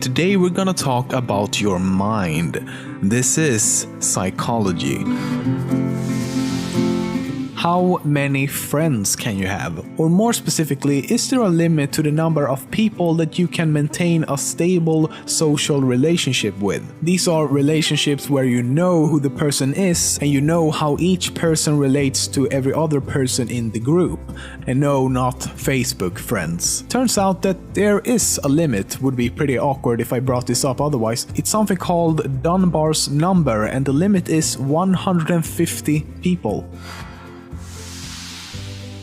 Today we're gonna talk about your mind. This is psychology. How many friends can you have? Or more specifically, is there a limit to the number of people that you can maintain a stable social relationship with? These are relationships where you know who the person is and you know how each person relates to every other person in the group. And no, not Facebook friends. Turns out that there is a limit. Would be pretty awkward if I brought this up otherwise. It's something called Dunbar's number, and the limit is 150 people.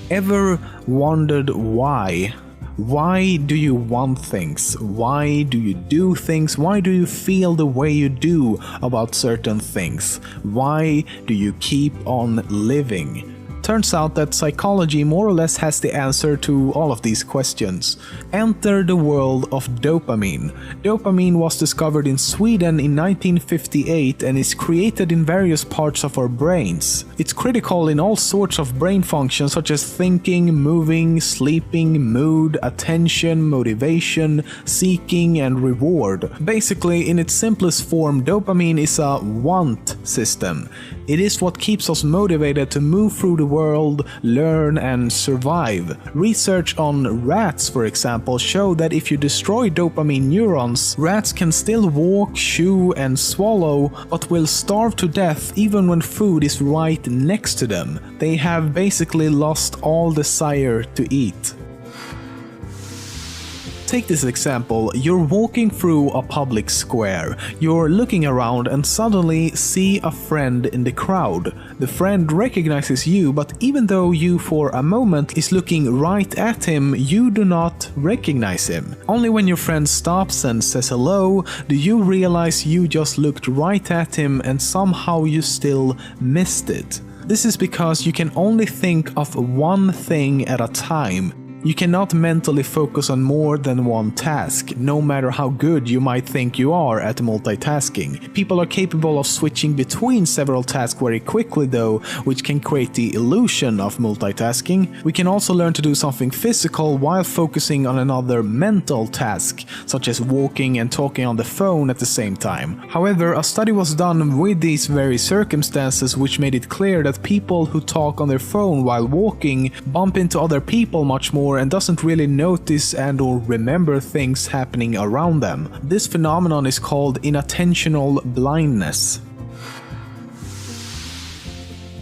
Ever wondered why? Why do you want things? Why do you do things? Why do you feel the way you do about certain things? Why do you keep on living? Turns out that psychology more or less has the answer to all of these questions. Enter the world of dopamine. Dopamine was discovered in Sweden in 1958 and is created in various parts of our brains. It's critical in all sorts of brain functions such as thinking, moving, sleeping, mood, attention, motivation, seeking, and reward. Basically, in its simplest form, dopamine is a want system. It is what keeps us motivated to move through the world, learn, and survive. Research on rats, for example, show that if you destroy dopamine neurons, rats can still walk, chew, and swallow, but will starve to death even when food is right next to them. They have basically lost all desire to eat. Take this example, you're walking through a public square, you're looking around and suddenly see a friend in the crowd. The friend recognizes you, but even though you for a moment is looking right at him, you do not recognize him. Only when your friend stops and says hello, do you realize you just looked right at him and somehow you still missed it. This is because you can only think of one thing at a time. You cannot mentally focus on more than one task, no matter how good you might think you are at multitasking. People are capable of switching between several tasks very quickly though, which can create the illusion of multitasking. We can also learn to do something physical while focusing on another mental task, such as walking and talking on the phone at the same time. However, a study was done with these very circumstances which made it clear that people who talk on their phone while walking bump into other people much more and doesn't really notice and or remember things happening around them. This phenomenon is called inattentional blindness.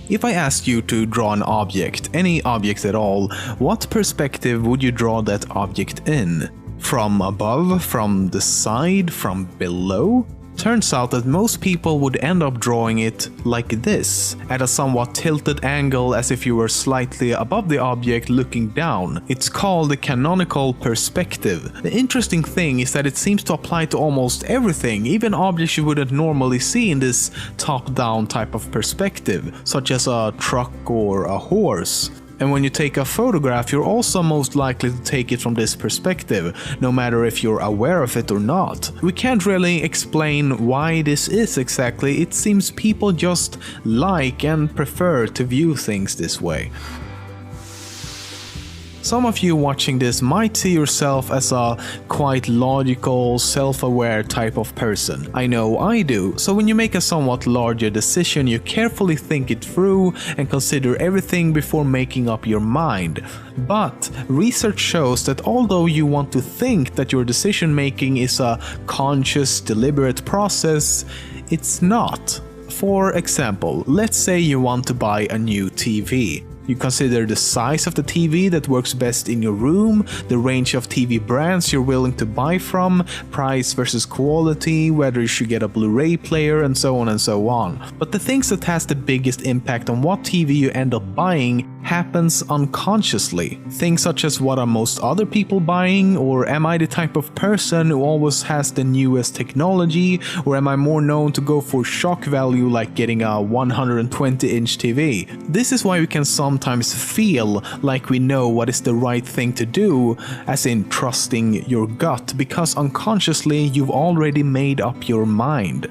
If I asked you to draw an object, any object at all, what perspective would you draw that object in? From above, from the side, from below? Turns out that most people would end up drawing it like this, at a somewhat tilted angle as if you were slightly above the object looking down. It's called the canonical perspective. The interesting thing is that it seems to apply to almost everything, even objects you wouldn't normally see in this top-down type of perspective, such as a truck or a horse. And when you take a photograph, you're also most likely to take it from this perspective, no matter if you're aware of it or not. We can't really explain why this is exactly, it seems people just like and prefer to view things this way. Some of you watching this might see yourself as a quite logical, self-aware type of person. I know I do, so when you make a somewhat larger decision, you carefully think it through and consider everything before making up your mind. But research shows that although you want to think that your decision making is a conscious, deliberate process, it's not. For example, let's say you want to buy a new TV. You consider the size of the TV that works best in your room, the range of TV brands you're willing to buy from, price versus quality, whether you should get a Blu-ray player, and so on and so on. But the things that has the biggest impact on what TV you end up buying happens unconsciously. Things such as what are most other people buying, or am I the type of person who always has the newest technology, or am I more known to go for shock value like getting a 120-inch TV. This is why we can sometimes feel like we know what is the right thing to do, as in trusting your gut, because unconsciously you've already made up your mind.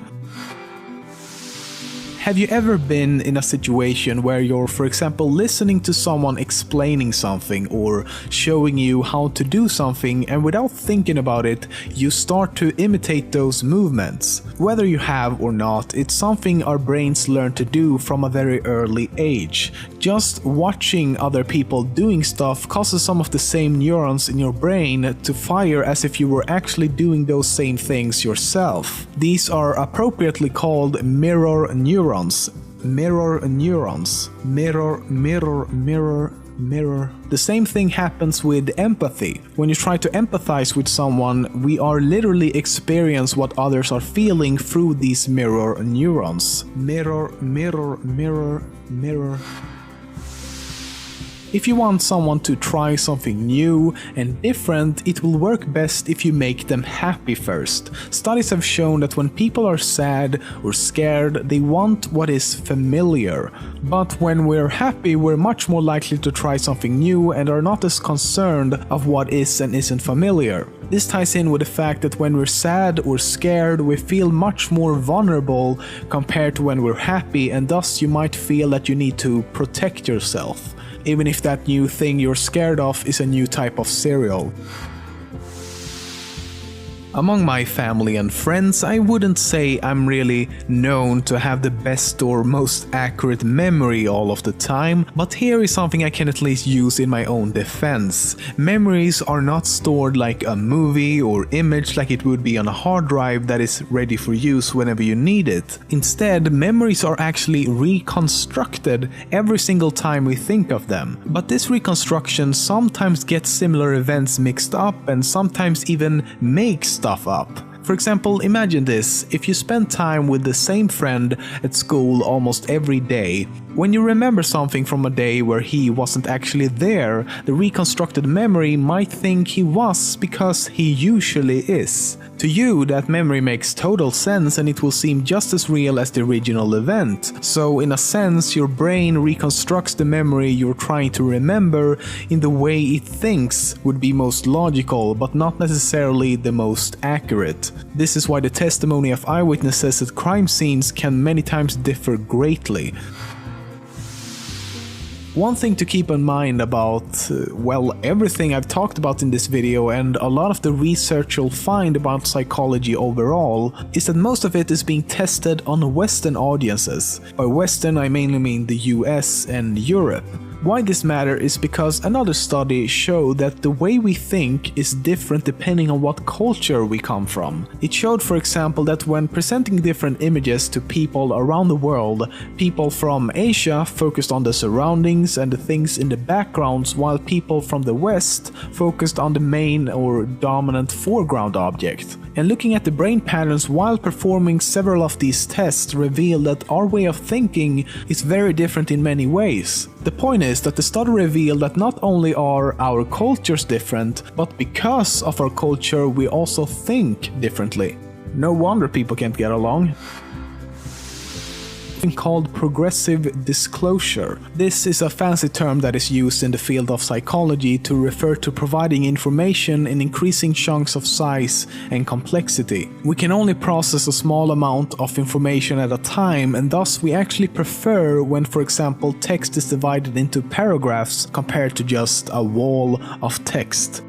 Have you ever been in a situation where you're, for example, listening to someone explaining something or showing you how to do something, and without thinking about it, you start to imitate those movements? Whether you have or not, it's something our brains learn to do from a very early age. Just watching other people doing stuff causes some of the same neurons in your brain to fire as if you were actually doing those same things yourself. These are appropriately called mirror neurons. Mirror neurons. Mirror. The same thing happens with empathy. When you try to empathize with someone, we are literally experience what others are feeling through these mirror neurons. Mirror. If you want someone to try something new and different, it will work best if you make them happy first. Studies have shown that when people are sad or scared, they want what is familiar. But when we're happy, we're much more likely to try something new and are not as concerned of what is and isn't familiar. This ties in with the fact that when we're sad or scared, we feel much more vulnerable compared to when we're happy, and thus you might feel that you need to protect yourself, even if that new thing you're scared of is a new type of cereal. Among my family and friends, I wouldn't say I'm really known to have the best or most accurate memory all of the time, but here is something I can at least use in my own defense. Memories are not stored like a movie or image like it would be on a hard drive that is ready for use whenever you need it. Instead, memories are actually reconstructed every single time we think of them. But this reconstruction sometimes gets similar events mixed up and sometimes even makes stuff up. For example, imagine this: if you spend time with the same friend at school almost every day, when you remember something from a day where he wasn't actually there, the reconstructed memory might think he was because he usually is. To you, that memory makes total sense and it will seem just as real as the original event. So in a sense, your brain reconstructs the memory you're trying to remember in the way it thinks would be most logical, but not necessarily the most accurate. This is why the testimony of eyewitnesses at crime scenes can many times differ greatly. One thing to keep in mind about, everything I've talked about in this video and a lot of the research you'll find about psychology overall is that most of it is being tested on Western audiences. By Western, I mainly mean the US and Europe. Why this matters is because another study showed that the way we think is different depending on what culture we come from. It showed, for example, that when presenting different images to people around the world, people from Asia focused on the surroundings and the things in the backgrounds, while people from the West focused on the main or dominant foreground object. And looking at the brain patterns while performing several of these tests revealed that our way of thinking is very different in many ways. The point is that the study revealed that not only are our cultures different, but because of our culture we also think differently. No wonder people can't get along. Called progressive disclosure. This is a fancy term that is used in the field of psychology to refer to providing information in increasing chunks of size and complexity. We can only process a small amount of information at a time, and thus we actually prefer when, for example, text is divided into paragraphs compared to just a wall of text.